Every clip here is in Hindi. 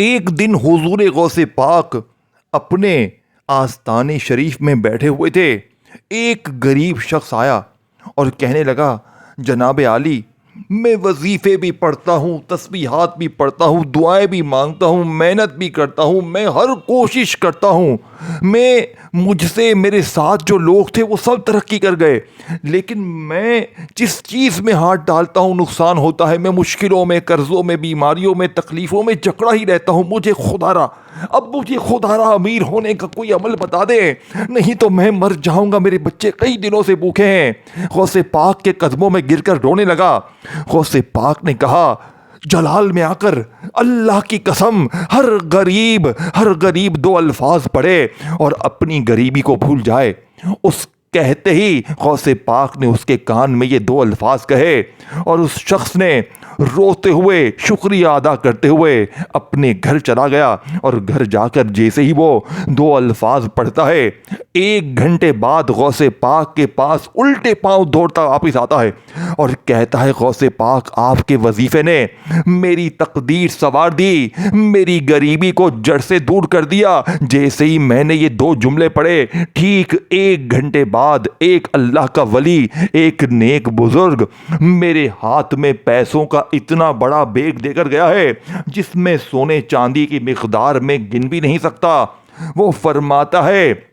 एक दिन हुजूर गौसे पाक अपने आस्ताने शरीफ में बैठे हुए थे। एक गरीब शख्स आया और कहने लगा, जनाब आली, मैं वजीफ़े भी पढ़ता हूँ, तस्बीहात भी पढ़ता हूँ, दुआएं भी मांगता हूँ, मेहनत भी करता हूँ, मैं हर कोशिश करता हूँ। मुझसे मेरे साथ जो लोग थे वो सब तरक्की कर गए, लेकिन मैं जिस चीज़ में हाथ डालता हूँ नुकसान होता है। मैं मुश्किलों में, कर्ज़ों में, बीमारियों में, तकलीफ़ों में जकड़ा ही रहता हूँ। मुझे खुदारा अमीर होने का कोई अमल बता दे, नहीं तो मैं मर जाऊंगा। मेरे बच्चे कई दिनों से भूखे हैं। गौसे पाक के कदमों में गिरकर रोने लगा। गौसे पाक ने कहा, जलाल में आकर अल्लाह की कसम, हर गरीब दो अल्फाज पढ़े और अपनी गरीबी को भूल जाए। उस कहते ही गौसे पाक ने उसके कान में ये दो अल्फाज कहे और उस शख्स ने रोते हुए, शुक्रिया अदा करते हुए अपने घर चला गया। और घर जाकर जैसे ही वो दो अल्फाज पढ़ता है, 1 घंटे बाद गौसे पाक के पास उल्टे पांव दौड़ता वापिस आता है और कहता है, गौसे पाक, आपके वजीफे ने मेरी तकदीर संवार दी, मेरी गरीबी को जड़ से दूर कर दिया। जैसे ही मैंने ये दो जुमले पढ़े, ठीक 1 घंटे बाद एक अल्लाह का वली, एक नेक बुजुर्ग मेरे हाथ में पैसों का इतना बड़ा बैग देकर गया है जिसमें सोने चांदी की मिकदार में गिन भी नहीं सकता। वो फरमाता है,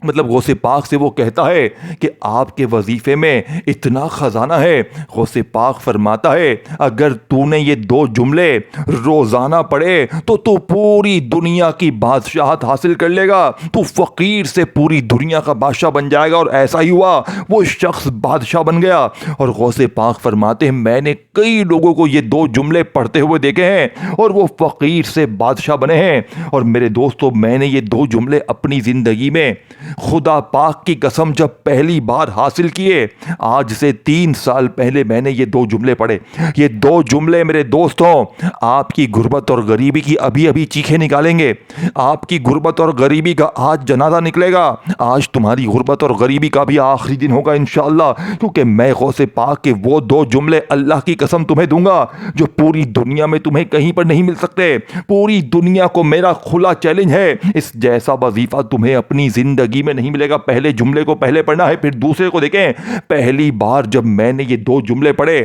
मतलब गौसे पाक से वो कहता है कि आपके वजीफे में इतना खजाना है। गौसे पाक फरमाता है, अगर तूने ये दो जुमले रोजाना पढ़े तो तू पूरी दुनिया की बादशाहत हासिल कर लेगा। तू फकीर से पूरी दुनिया का बादशाह बन जाएगा। और ऐसा ही हुआ, वो शख्स बादशाह बन गया। और गौसे पाक फरमाते हैं, मैंने कई लोगों को ये दो जुमले पढ़ते हुए देखे हैं और वो फकीर से बादशाह बने हैं। और मेरे दोस्तों, मैंने ये दो जुमले अपनी जिंदगी में खुदा पाक की कसम जब पहली बार हासिल किए, आज से 3 साल पहले मैंने ये दो जुमले पढ़े। ये दो जुमले मेरे दोस्तों आपकी गुर्बत और गरीबी की अभी अभी चीखें निकालेंगे। आपकी गुर्बत और गरीबी का आज जनाजा निकलेगा। आज तुम्हारी गुर्बत और गरीबी का भी आखिरी दिन होगा इंशाअल्लाह, क्योंकि मैं गौसे पाक के वो दो जुमले अल्लाह की कसम तुम्हें दूंगा जो पूरी दुनिया में तुम्हें कहीं पर नहीं मिल सकते। पूरी दुनिया को मेरा खुला चैलेंज है, इस जैसा वजीफा तुम्हें अपनी जिंदगी में नहीं मिलेगा। पहले जुमले को पहले पढ़ना है, फिर दूसरे को देखें। पहली बार जब मैंने ये दो जुमले पढ़े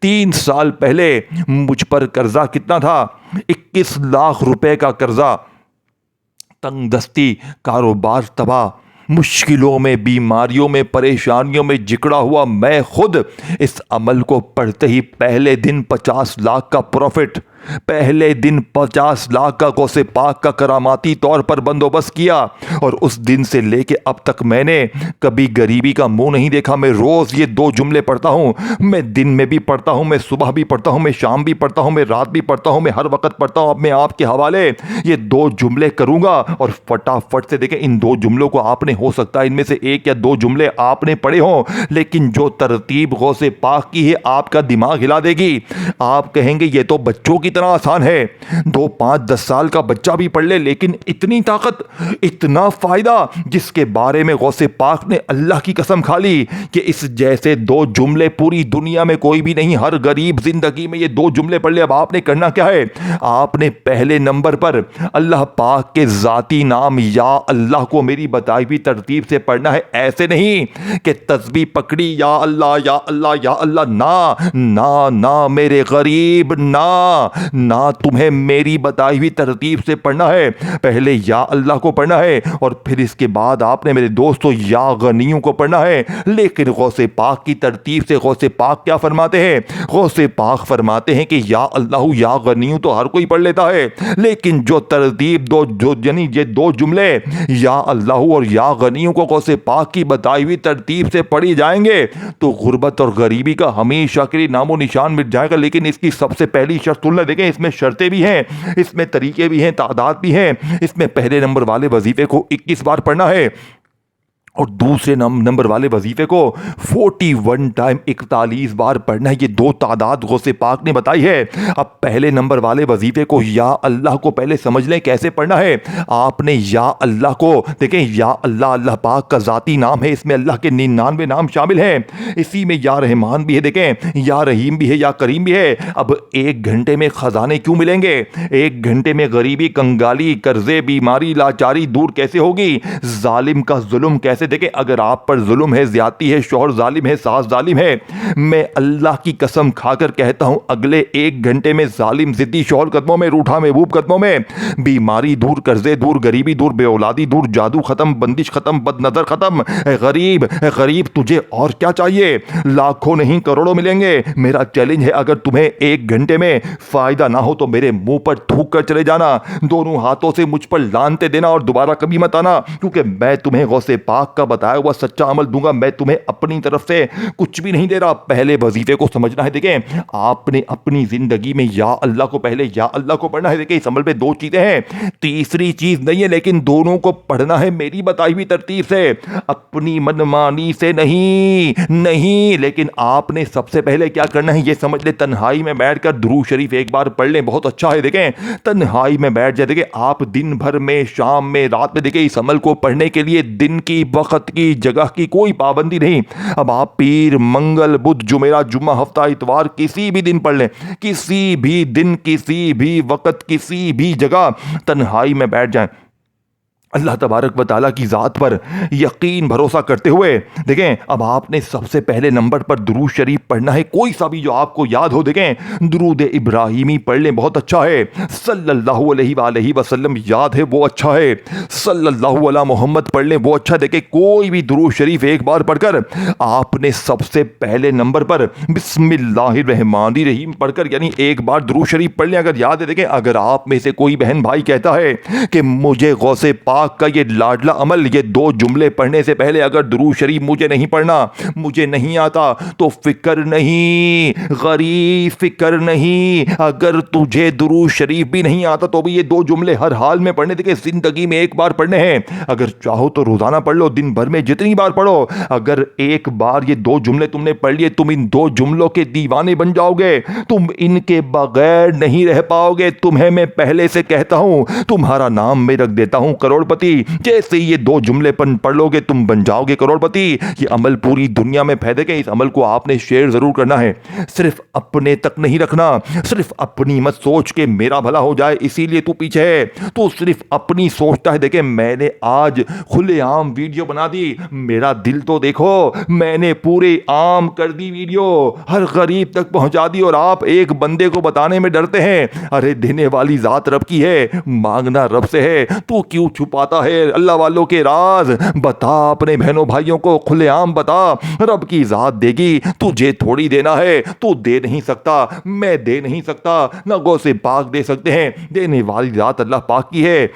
3 साल पहले, मुझ पर कर्जा कितना था? 21 लाख रुपए का कर्जा। तंगदस्ती, कारोबार तबाह, मुश्किलों में, बीमारियों में, परेशानियों में जिकड़ा हुआ मैं खुद इस अमल को पढ़ते ही पहले दिन 50 लाख का प्रॉफिट, पहले दिन 50 लाख का गौसे पाक का करामाती तौर पर बंदोबस्त किया। और उस दिन से लेके अब तक मैंने कभी गरीबी का मुंह नहीं देखा। मैं रोज ये दो जुमले पढ़ता हूँ। मैं दिन में भी पढ़ता हूँ, मैं सुबह भी पढ़ता हूँ, मैं शाम भी पढ़ता हूँ, मैं रात भी पढ़ता हूँ, मैं हर वक्त पढ़ता हूँ। अब मैं आपके हवाले ये दो जुमले करूंगा और फटाफट से देखें, इन दो जुमलों को आपने, हो सकता है इनमें से एक या दो जुमले आपने पढ़े हों, लेकिन जो तरतीब गौसे पाक की है आपका दिमाग हिला देगी। आप कहेंगे ये तो बच्चों की इतना आसान है, 2, 5, 10 साल का बच्चा भी पढ़ ले, लेकिन इतनी ताकत, इतना फायदा, जिसके बारे में गौसे पाक ने अल्लाह की कसम खा ली कि इस जैसे दो जुमले पूरी दुनिया में कोई भी नहीं। हर गरीब जिंदगी में ये दो जुमले पढ़ ले। अब आपने करना क्या है? आपने पहले नंबर पर अल्लाह पाक के जाती नाम या अल्लाह को मेरी बताई हुई तरतीब से पढ़ना है। ऐसे नहीं कि तस्बीह पकड़ी, या अल्लाह या अल्लाह या अल्लाह। ना ना ना मेरे गरीब, ना तुम्हें मेरी बताई हुई तरतीब से पढ़ना है। पहले या अल्लाह को पढ़ना है और फिर इसके बाद आपने मेरे दोस्तों या गनियों को पढ़ना है। लेकिन गौसे पाक की तरतीब से गौसे पाक क्या फरमाते हैं? गौसे पाक फरमाते हैं कि या अल्लाह या गनियों तो हर कोई पढ़ लेता है, लेकिन जो तरतीब यानी ये दो जुमले या अल्लाह और या गनियों को गौसे पाक की बताई हुई तरतीब से पढ़ी जाएंगे तो गुर्बत और गरीबी का हमेशा के लिए नामो निशान मिट जाएगा। लेकिन इसकी सबसे पहली शर्त तुलना देखें, इसमें शर्तें भी हैं, इसमें तरीके भी हैं, तादाद भी हैं। इसमें पहले नंबर वाले वजीफे को 21 बार पढ़ना है और दूसरे नंबर वाले वजीफे को 41 टाइम 41 बार पढ़ना है। ये दो तादाद गौसे पाक ने बताई है। अब पहले नंबर वाले वजीफे को या अल्लाह को पहले समझ लें कैसे पढ़ना है। आपने या अल्लाह को देखें, या अल्लाह अल्लाह पाक का ज़ाती नाम है, इसमें अल्लाह के 99 नाम शामिल हैं। इसी में या रहमान भी है, देखें या रहीम भी है, या करीम भी है। अब 1 घंटे में खजाने क्यों मिलेंगे? 1 घंटे में गरीबी, कंगाली, कर्जे, बीमारी, लाचारी दूर कैसे होगी? जालिम का जुल्म कैसे देखें, अगर आप पर जुल्म है, ज्यादती है, शौहर जालिम है, सास जालिम है, मैं अल्लाह की कसम खाकर कहता हूं अगले 1 घंटे में जालिम जिद्दी शौहर कदमों में, रूठा महबूब कदमों में, बीमारी दूर, कर्जे दूर, गरीबी दूर, बेऔलादी दूर, जादू खत्म, बंदिश खत्म, बदनजर खत्म। गरीब गरीब तुझे और क्या चाहिए? लाखों नहीं करोड़ों मिलेंगे। मेरा चैलेंज है, अगर तुम्हें 1 घंटे में फायदा ना हो तो मेरे मुंह पर थूक कर चले जाना, दोनों हाथों से मुझ पर लानते देना और दोबारा कभी मत आना, क्योंकि मैं तुम्हें गौसे पाक का बताया हुआ सच्चा अमल दूंगा। मैं तुम्हें अपनी तरफ से कुछ भी नहीं दे रहा। पहले वजीफे को समझना है। देखें, आपने अपनी जिंदगी में या अल्लाह को पहले या अल्लाह को पढ़ना है। देखें, इस अमल में 2 चीजें हैं, तीसरी चीज नहीं है, लेकिन दोनों को पढ़ना है मेरी बताई हुई तरतीब से, अपनी मनमानी से नहीं नहीं। लेकिन आपने सबसे पहले क्या करना है ये समझ ले, तन्हाई में बैठकर दुरूद शरीफ एक बार पढ़ लें, बहुत अच्छा है। देखें, तन्हाई में बैठ जाए। देखें, आप दिन भर में, शाम में, रात में, देखें इस अमल को पढ़ने के लिए दिन की, वक्त की, जगह की कोई पाबंदी नहीं। अब आप पीर, मंगल, बुध, जुमेरा, जुम्मा, हफ्ता, इतवार किसी भी दिन पढ़ लें, किसी भी दिन, किसी भी वक्त, किसी भी जगह तन्हाई में बैठ जाएं, अल्लाह तबारक व तआला की ज़ात पर यकीन भरोसा करते हुए। देखें, अब आपने सबसे पहले नंबर पर दुरूद शरीफ पढ़ना है, कोई सा भी जो आपको याद हो। देखें, दुरूद इब्राहिमी पढ़ लें, बहुत अच्छा है। सल्लल्लाहु अलैहि वसल्लम याद है, वो अच्छा है। सल्लल्लाहु अला मोहम्मद पढ़ लें, वो अच्छा। देखें, कोई भी दुरूद शरीफ एक बार पढ़कर आपने सबसे पहले नंबर पर बिस्मिल्लाहिर्रहमानिर्रहीम पढ़कर, यानी एक बार दुरूद शरीफ पढ़ लें अगर याद है। देखें, अगर आप में से कोई बहन भाई कहता है कि मुझे गौसे पाक का ये लाडला अमल, ये 2 जुमले पढ़ने से पहले अगर दुरूद शरीफ मुझे नहीं पढ़ना, मुझे नहीं आता, तो फिक्र नहीं गरीब, फिक्र नहीं। अगर तुझे दुरूद शरीफ भी नहीं आता तो भी ये 2 जुमले हर हाल में पढ़ने। देखिए, जिंदगी में एक बार पढ़ने हैं, अगर चाहो तो रोजाना पढ़ लो, दिन भर में जितनी बार पढ़ो। अगर एक बार ये 2 जुमले तुमने पढ़ लिए, तुम इन 2 जुमलों के दीवाने बन जाओगे, तुम इनके बगैर नहीं रह पाओगे। तुम्हें मैं पहले से कहता हूं, तुम्हारा नाम मैं रख देता हूं करोड़पति। जैसे ये 2 जुमले पढ़ लोगे तुम बन जाओगे करोड़पति। ये अमल पूरी दुनिया में फैले के, इस अमल को आपने शेयर जरूर करना है। सिर्फ अपने तक नहीं रखना, सिर्फ अपनी मत सोच के मेरा भला हो जाए इसीलिए तू पीछे है, तो सिर्फ अपनी सोचता है। देखे, मैंने आज खुलेआम वीडियो बना दी, मेरा दिल तो देखो, मैंने पूरे आम कर दी वीडियो, हर गरीब तक पहुंचा दी, और आप एक बंदे को बताने में डरते हैं। अरे देने वाली जात रब की है, मांगना रब से है, तू क्यों छुपाता है अल्लाह वालों के राज? बता अपने बहनों भाइयों को, खुलेआम बता, रब की जात देगी, तुझे थोड़ी देना है, तू दे नहीं सकता, मैं दे नहीं सकता, ना गौसे पाक दे सकते हैं, देने वाली जात अल्लाह पाक की है।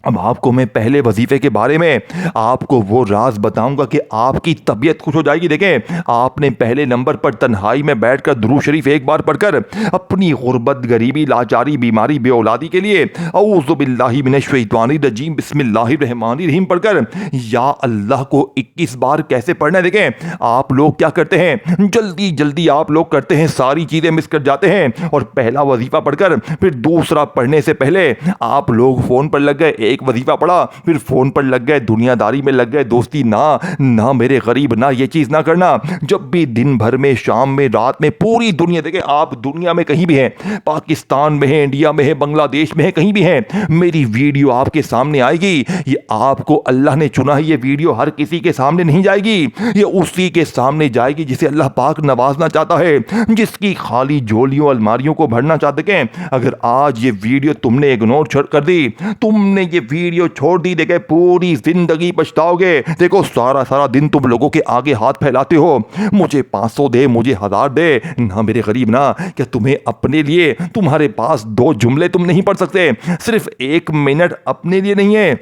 अब आपको मैं पहले वजीफे के बारे में आपको वो राज बताऊंगा कि आपकी तबीयत खुश हो जाएगी। देखें, आपने पहले नंबर पर तन्हाई में बैठकर दुरूद शरीफ एक बार पढ़कर अपनी गुर्बत, गरीबी, लाचारी, बीमारी, बेऔलादी के लिए औज़ु बिल्लाहि मिनश शैतानिर रजीम बिस्मिल्लाहिर्रहमानिर्रहीम पढ़कर या अल्लाह को 21 बार कैसे पढ़ना है। देखें, आप लोग क्या करते हैं, जल्दी जल्दी आप लोग करते हैं, सारी चीज़ें मिस कर जाते हैं, और पहला वजीफा पढ़कर फिर दूसरा पढ़ने से पहले आप लोग फ़ोन पर लग गए, एक वजीफा पढ़ा फिर फोन पर लग गए, दुनियादारी में लग गए। दोस्ती ना मेरे गरीब, ना ये चीज ना करना। जब भी दिन भर में, शाम में, रात में, पूरी दुनिया, देखे आप दुनिया में कहीं भी हैं, पाकिस्तान में है, इंडिया में है, बांग्लादेश में है, कहीं भी हैं, मेरी वीडियो आपके सामने आएगी। ये आपको अल्लाह ने चुना है, ये वीडियो हर किसी के सामने नहीं जाएगी, ये उसी के सामने जाएगी जिसे अल्लाह पाक नवाजना चाहता है, जिसकी खाली झोलियों अलमारियों को भरना चाहते हैं। अगर आज ये वीडियो तुमने इग्नोर कर दी, तुमने ये वीडियो छोड़ दी, देखे पूरी जिंदगी पछताओगे। देखो, सारा दिन तुम लोगों के आगे हाथ फैलाते हो, मुझे 500 दे, मुझे 1000 दे, ना मेरे गरीब ना। क्या तुम्हें अपने लिए, तुम्हारे पास 2 जुमले तुम नहीं पढ़ सकते? सिर्फ 1 मिनट अपने लिए नहीं है,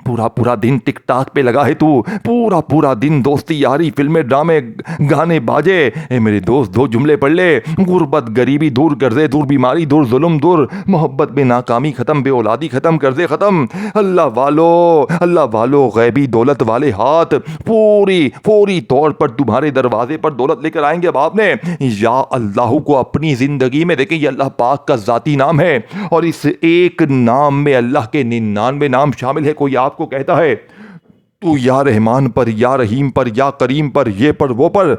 पूरा पूरा दिन टिकटॉक पे लगा है तू, पूरा पूरा दिन दोस्ती यारी फिल्में ड्रामे गाने बाजे। ए मेरे दोस्त, दो जुमले पढ़ ले। गुर्बत गरीबी दूर कर दे, दूर बीमारी दूर जुल्म दूर, मोहब्बत में नाकामी खत्म, बे औलादी खत्म कर दे खत्म। अल्लाह वालो गैबी दौलत वाले हाथ पूरी पूरी तौर पर तुम्हारे दरवाजे पर दौलत लेकर आएंगे। अब आपने या अल्लाह को अपनी जिंदगी में देखें, ये अल्लाह पाक का जाती नाम है और इस एक नाम में अल्लाह के 99 नाम शामिल है। कोई आपको कहता है तू या रहमान पर, या रहीम पर, या करीम पर, ये पर वो पर,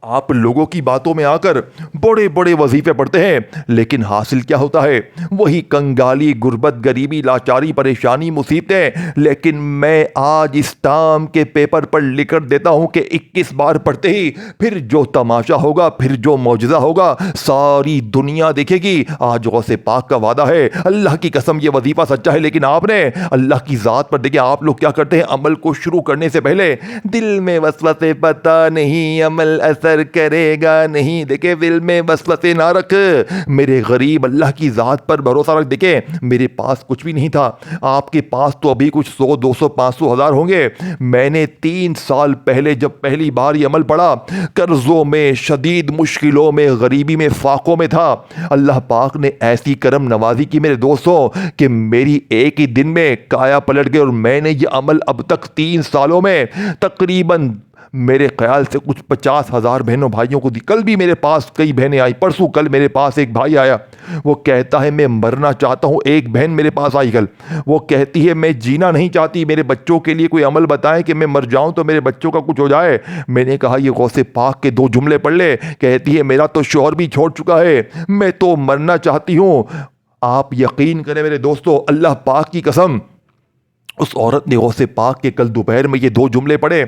आप लोगों की बातों में आकर बड़े बड़े वजीफे पढ़ते हैं, लेकिन हासिल क्या होता है? वही कंगाली, गुर्बत, गरीबी, लाचारी, परेशानी, मुसीबतें। लेकिन मैं आज इस टाम के पेपर पर लिख कर देता हूं कि 21 बार पढ़ते ही फिर जो तमाशा होगा, फिर जो मौजज़ा होगा, सारी दुनिया देखेगी। आज गौसे पाक का वादा है, अल्लाह की कसम ये वजीफा सच्चा है। लेकिन आपने अल्लाह की ज़ात पर देखिए, आप लोग क्या करते हैं? अमल को शुरू करने से पहले दिल में वसवसे, पता नहीं अमल असर करेगा नहीं। देखे, दिल में वसवसे ना रख मेरे गरीब, अल्लाह की ज़ात पर भरोसा रख। देखे, मेरे पास कुछ भी नहीं था, आपके पास तो अभी कुछ 100, 200, 500 हज़ार होंगे। मैंने 3 साल पहले जब पहली बार ये अमल पढ़ा, कर्जों में, शदीद मुश्किलों में, गरीबी में, फाकों में था, अल्लाह पाक ने ऐसी करम नवाजी की मेरे दोस्तों कि मेरी एक ही दिन में काया पलट गई। और मैंने ये अमल अब तक 3 सालों में तकरीबन मेरे ख्याल से कुछ 50,000 बहनों भाइयों को दी। कल भी मेरे पास कई बहनें आई, परसों कल मेरे पास एक भाई आया, वो कहता है मैं मरना चाहता हूँ। एक बहन मेरे पास आई कल, वो कहती है मैं जीना नहीं चाहती, मेरे बच्चों के लिए कोई अमल बताएं कि मैं मर जाऊँ तो मेरे बच्चों का कुछ हो जाए। मैंने कहा ये गौसे पाक के 2 जुमले पढ़ ले। कहती है मेरा तो शौहर भी छोड़ चुका है, मैं तो मरना चाहती हूँ। आप यकीन करें मेरे दोस्तों, अल्लाह पाक की कसम, उस औरत ने गौसे पाक के कल दोपहर में ये 2 जुमले पढ़े।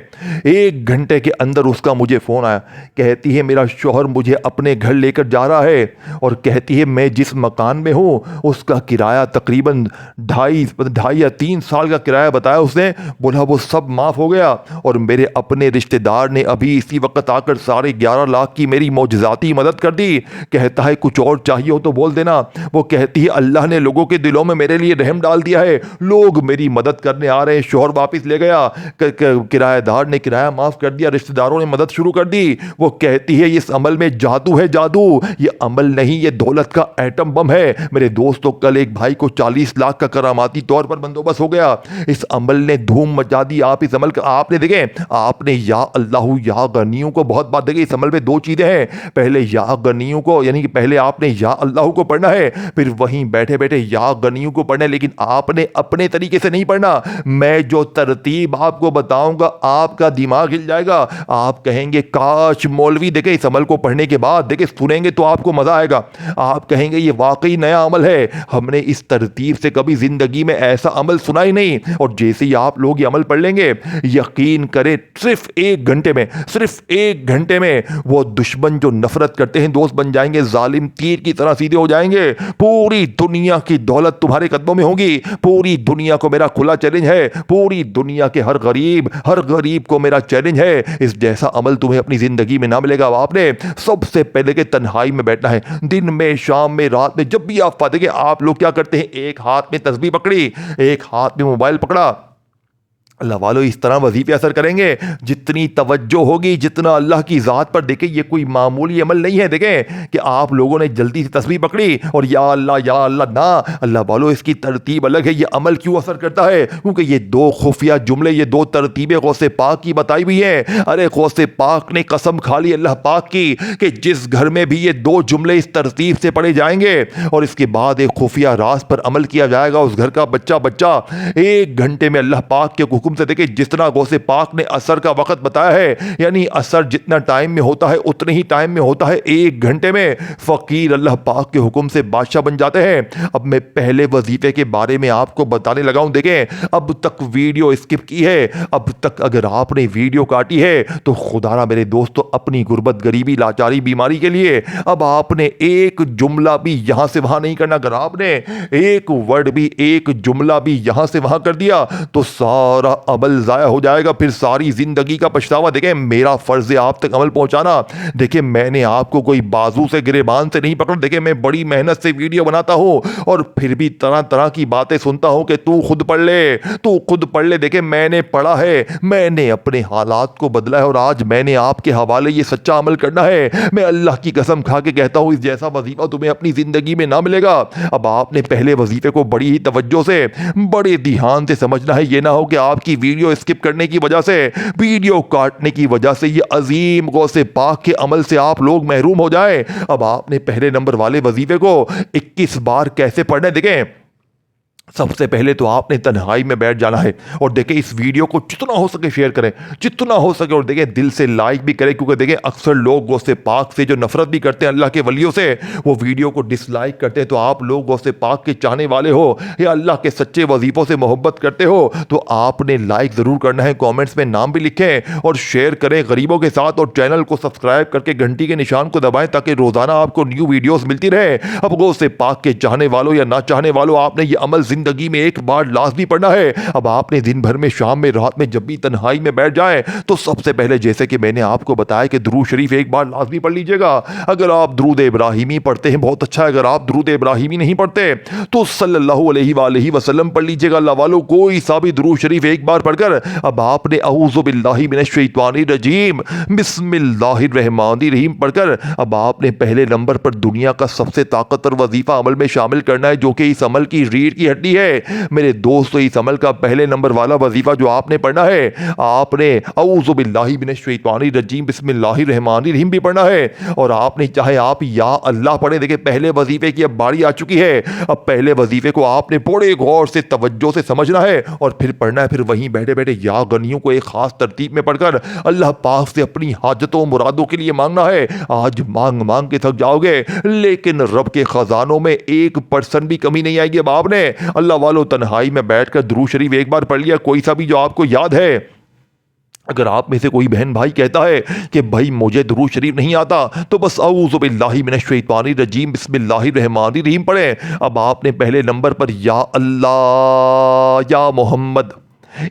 1 घंटे के अंदर उसका मुझे फ़ोन आया। कहती है मेरा शौहर मुझे अपने घर लेकर जा रहा है और कहती है मैं जिस मकान में हूँ उसका किराया तकरीबन 2.5 या 3 साल का किराया बताया उसने। बोला वो सब माफ़ हो गया और मेरे अपने रिश्तेदार ने अभी इसी वक्त आकर 11.5 लाख की मेरी मौजज़ाती मदद कर दी। कहता है कुछ और चाहिए हो तो बोल देना। वो कहती है अल्लाह ने लोगों के दिलों में मेरे लिए रहम डाल दिया है, लोग मेरी मदद करने आ रहे हैं। शौहर वापस ले गया, किराएदार ने किराया माफ कर दिया, रिश्तेदारों ने मदद शुरू कर दी। वो कहती है इस अमल में जादू है, जादू। ये अमल नहीं, ये दौलत का एटम बम है। मेरे दोस्तों कल एक भाई को 40 लाख का करामाती तौर पर बंदोबस्त हो गया। इस अमल ने धूम मचा दी। आप इस अमल का आपने देखे, आपने या अल्लाह या गनियों को बहुत बात देखे। इस अमल में 2 चीजें हैं। पहले या गनियों को, यानी कि पहले आपने या अल्लाह को पढ़ना है, फिर वहीं बैठे बैठे या गनियों को पढ़ना है। लेकिन आपने अपने तरीके से नहीं पढ़ना। मैं जो तरतीब आपको बताऊंगा आपका दिमाग हिल जाएगा। आप कहेंगे काश मौलवी देखे इस अमल को पढ़ने के बाद, देखे सुनेंगे तो आपको मजा आएगा। आप कहेंगे ये वाकई नया अमल है, हमने इस तरतीब से कभी जिंदगी में ऐसा अमल सुना ही नहीं। और जैसे ही आप लोग ये अमल पढ़ लेंगे, यकीन करें सिर्फ 1 घंटे में, सिर्फ 1 घंटे में वो दुश्मन जो नफरत करते हैं दोस्त बन जाएंगे, जालिम तीर की तरह सीधे हो जाएंगे। पूरी दुनिया की दौलत तुम्हारे कदमों में होगी। पूरी दुनिया को मेरा खुला चैलेंज है, पूरी दुनिया के हर गरीब को मेरा चैलेंज है। इस जैसा अमल तुम्हें अपनी जिंदगी में ना मिलेगा। आपने सबसे पहले के तन्हाई में बैठना है, दिन में, शाम में, रात में, जब भी आप देखिए आप लोग क्या करते हैं, एक हाथ में तस्बीह पकड़ी, एक हाथ में मोबाइल पकड़ा। अल्लाह वालों इस तरह वजीफे असर करेंगे, जितनी तवज्जो होगी, जितना अल्लाह की ज़ात पर। देखें ये कोई मामूली अमल नहीं है। देखें कि आप लोगों ने जल्दी से तस्बीह पकड़ी और या अल्लाह ना। अल्लाह वालों इसकी तरतीब अलग है। ये अमल क्यों असर करता है? क्योंकि ये 2 खुफिया जुमले, ये 2 तरतीबें गौसे पाक की बताई हुई हैं। अरे गौसे पाक ने कसम खा ली अल्लाह पाक की कि जिस घर में भी ये 2 जुमले इस तरतीब से पढ़े जाएंगे और इसके बाद एक खुफिया राज पर अमल किया जाएगा, उस घर का बच्चा 1 घंटे में अल्लाह पाक के हुक्म से, देखिए जितना गौसे पाक ने असर का वक्त बताया है, यानी असर जितना टाइम में होता है उतने ही टाइम में होता है। 1 घंटे में फकीर अल्लाह पाक के हुक्म से बादशाह बन जाते हैं। अब मैं पहले वजीफे के बारे में आपको बताने लगा हूं। देखें अब तक वीडियो स्किप की है, अब तक अगर आपने वीडियो काटी है तो खुदारा मेरे दोस्तों अपनी गुर्बत, गरीबी, लाचारी, बीमारी के लिए अब आपने एक जुमला भी यहां से वहां नहीं करना। अगर आपने एक वर्ड भी, एक जुमला भी यहां से वहां कर दिया तो सारा अमल ज़ाया हो जाएगा, फिर सारी ज़िंदगी का पछतावा। देखें, मेरा फ़र्ज़ है आप तक अमल पहुंचाना। देखिए, मैंने आपको कोई बाजू से गिरेबान से नहीं पकड़ा। देखिए, मैं बड़ी मेहनत से वीडियो बनाता हूँ और फिर भी तरह तरह की बातें सुनता हूँ कि तू खुद पढ़ ले, तू खुद पढ़ ले। देखिए, मैंने पढ़ा है, मैंने अपने हालात को बदला है और आज मैंने आपके हवाले ये सच्चा अमल करना है। मैं अल्लाह की कसम खा के कहता हूँ, इस जैसा वजीफा तुम्हें अपनी ज़िंदगी में ना मिलेगा। अब आपने पहले वजीफे को बड़ी ही तवज्जो से, बड़े ध्यान से समझना है। ये ना हो कि आपकी वीडियो स्किप करने की वजह से, वीडियो काटने की वजह से ये अजीम गौसे पाक के अमल से आप लोग महरूम हो जाएं। अब आपने पहले नंबर वाले वजीफे को 21 बार कैसे पढ़ना है? देखें, सबसे पहले तो आपने तन्हाई में बैठ जाना है और देखें, इस वीडियो को जितना हो सके शेयर करें, जितना हो सके, और देखें दिल से लाइक भी करें, क्योंकि देखें अक्सर लोग गौसे पाक से जो नफरत भी करते हैं अल्लाह के वलियों से, वो वीडियो को डिसलाइक करते हैं। तो आप लोग गौसे पाक के चाहने वाले हो या अल्लाह के सच्चे वजीफों से मोहब्बत करते हो तो आपने लाइक ज़रूर करना है, कॉमेंट्स में नाम भी लिखें और शेयर करें गरीबों के साथ, और चैनल को सब्सक्राइब करके घंटी के निशान को दबाएं ताकि रोज़ाना आपको न्यू वीडियोज़ मिलती रहे। अब गौसे पाक के चाहने वालों या ना चाहने वालों, आपने ये अमल जिंदगी में एक बार लाजमी पढ़ना है। अब आपने दिन भर में, शाम में, रात में जब भी तन्हाई में बैठ जाए तो सबसे पहले, जैसे कि मैंने आपको बताया कि दुरूद शरीफ एक बार लाजमी पढ़ लीजिएगा। अगर आप दुरूद इब्राहिमी पढ़ते हैं बहुत अच्छा है, अगर आप दुरूद इब्राहिमी नहीं पढ़ते तो सल्लल्लाहु अलैहि वसल्लम पढ़ लीजिएगा। अल्लाह वालों, कोई सा भी दुरूद शरीफ एक बार पढ़कर अब आपने औज़ु बिल्लाहि मिनश शैतानिर रजीम बिस्मिल्लाहिर रहमानिर रहीम पढ़कर अब आपने पहले नंबर पर दुनिया का सबसे ताकतवर वजीफा अमल में शामिल करना है, जो कि इस अमल की रीढ़ की हड्डी है। मेरे दोस्तों, इस अमल का पहले नंबर वाला वजीफा जो आपने पढ़ना है, आपने औज़ु बिल्लाहि मिनश शैतानिर रजीम बिस्मिल्लाहिर रहमानिर रहीम भी पढ़ना है। और आपने चाहे आप या अल्लाह पढ़े। देखिए, पहले वजीफे की अब बारी आ चुकी है। अब पहले वजीफे को आपने बड़े गौर से, तवज्जो से समझना है और फिर पढ़ना है। फिर वहीं बैठे बैठे या गनियों को एक खास तरतीब में पढ़कर अल्लाह पाक से अपनी हाजतों मुरादों के लिए मांगना है। आज मांग मांग के थक जाओगे, लेकिन रब के खजानों में 1% भी कमी नहीं आएगी। अब आपने अल्लाह वालों तन्हाई में बैठकर दुरूद शरीफ एक बार पढ़ लिया, कोई सा भी जो आपको याद है। अगर आप में से कोई बहन भाई कहता है कि भाई मुझे दुरूद शरीफ नहीं आता, तो बस औज़ु बिल्लाहि मिनश शैतानिर रजीम बिस्मिल्लाहिर रहमानिर रहीम पढ़ें। अब आपने पहले नंबर पर या अल्लाह या मोहम्मद,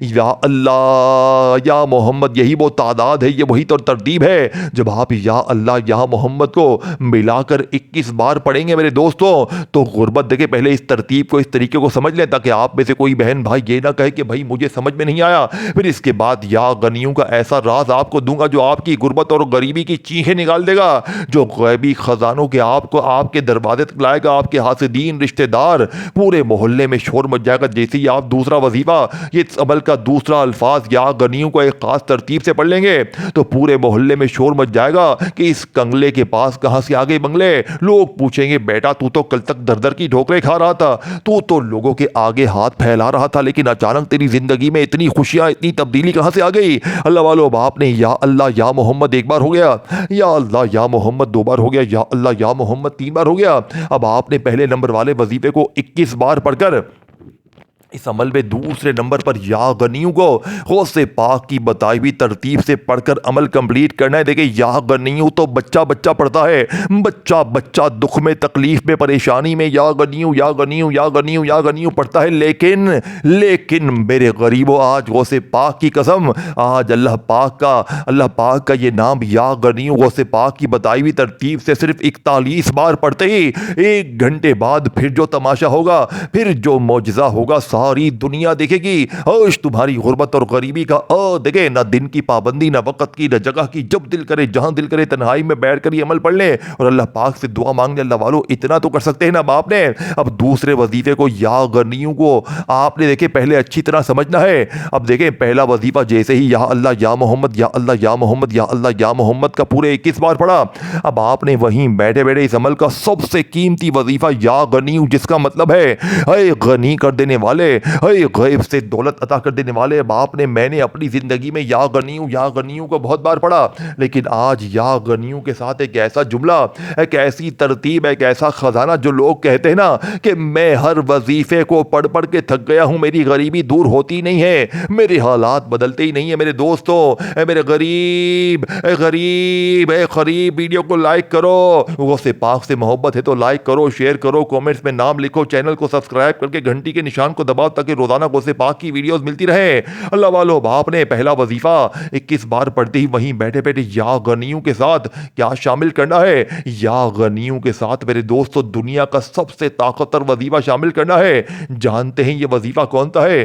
या अल्लाह या मोहम्मद, यही वो तादाद है, ये वही तो तरतीब है। जब आप या अल्लाह या मोहम्मद को मिलाकर 21 बार पढ़ेंगे मेरे दोस्तों, तो गुर्बत, देखिए पहले इस तरतीब को, इस तरीके को समझ लें ताकि आप में से कोई बहन भाई ये ना कहे कि भाई मुझे समझ में नहीं आया। फिर इसके बाद या गनियों का ऐसा राज आपको दूंगा जो आपकी गुर्बत और गरीबी की चीखें निकाल देगा, जो गैबी खजानों के आपको आपके दरवाजे तक लाएगा। आपके हासिदीन रिश्तेदार, पूरे मोहल्ले में शोर मच जाएगा। जैसे ही आप दूसरा वजीफा, ये का दूसरा अल्फाज या गनियों को एक खास तरतीब से पढ़ लेंगे तो पूरे मोहल्ले में शोर मच जाएगा कि इस कंगले के पास कहां से आ गए बंगले। लोग पूछेंगे, बेटा तू तो कल तक दर दर की ठोकरें खा रहा था, तू तो लोगों के आगे हाथ फैला रहा था, लेकिन अचानक तेरी जिंदगी में इतनी खुशियां, इतनी तब्दीली कहां से आ गई। अल्लाह वालों, अब आपने या अल्लाह या मोहम्मद एक बार हो गया, या अल्लाह या मोहम्मद 2 बार हो गया, या अल्लाह या मोहम्मद 3 बार हो गया। अब आपने पहले नंबर वाले वजीफे को 21 बार पढ़कर इस अमल में दूसरे नंबर पर या गनियों को गौसे पाक की बताई हुई तरतीब से पढ़कर अमल कंप्लीट करना है। देखिए, या गनियों तो बच्चा बच्चा पढ़ता है, बच्चा बच्चा दुख में, तकलीफ में, परेशानी में या गनियों या गनियों या गनियों या गनियों पढ़ता है। लेकिन मेरे गरीबों, आज गौसे पाक की कसम, आज अल्लाह पाक का ये नाम या गनियों गौसे पाक की बताई हुई तरतीब से सिर्फ 41 बार पढ़ते ही 1 घंटे बाद फिर जो तमाशा होगा, फिर जो मौजज़ा होगा, सारी दुनिया देखेगी। आज तुम्हारी गुर्बत और गरीबी का देखे ना दिन की पाबंदी, ना वक्त की, ना जगह की, जब दिल करे जहां दिल करे तन्हाई में बैठकर ये अमल पढ़ ले और अल्लाह पाक से दुआ मांग ले। अल्लाह वालों, इतना तो कर सकते हैं ना बाप ने। अब दूसरे वजीफे को, या गनियों को आपने देखे पहले अच्छी तरह समझना है। अब देखें, पहला वजीफा जैसे ही या अल्लाह या मोहम्मद, या अल्लाह या मोहम्मद, या अल्लाह या मोहम्मद का पूरे 21 बार पढ़ा। अब आपने वहीं बैठे बैठे इस अमल का सबसे कीमती वजीफा या गनियों, जिसका मतलब है अय गनी कर देने वाले, अय गैब से दौलत अता कर देने वाले। बाप ने, मैंने अपनी जिंदगी में या गनियों को बहुत बार पढ़ा, लेकिन आज या गनियों के साथ एक ऐसा जुमला, एक ऐसी तरतीब, एक ऐसा खजाना, जो लोग कहते हैं ना कि मैं हर वजीफे को पढ़ पढ़ के थक गया हूं, मेरी गरीबी दूर होती नहीं है, मेरे हालात बदलते ही नहीं है। मेरे दोस्तों, मेरे गरीब वीडियो को लाइक करो, गौसे पाक से मोहब्बत है तो लाइक करो, शेयर करो, कमेंट्स में नाम लिखो, चैनल को सब्सक्राइब करके घंटी के निशान को दबाओ ताकि रोजाना गौसे पाक की वीडियोस मिलती रहे। अल्लाह वालों, आपने पहला वजीफा 21 बार पढ़ते ही वहीं बैठे बैठे या गनियों के साथ क्या शामिल करना है। या गनियों के साथ मेरे दोस्तों दुनिया का सबसे ताकतवर वजीफा शामिल करना है। जानते हैं ये वजीफा कौन सा है?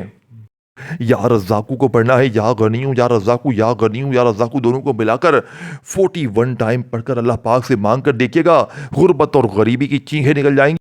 या रज़्ज़ाक़ू को पढ़ना है। या गनियूं या रज़्ज़ाक़ू, या गनियूं या रज़्ज़ाक़ू दोनों को मिलाकर 41 टाइम पढ़कर अल्लाह पाक से मांग कर देखिएगा, गुर्बत और गरीबी की चीखें निकल जाएंगी।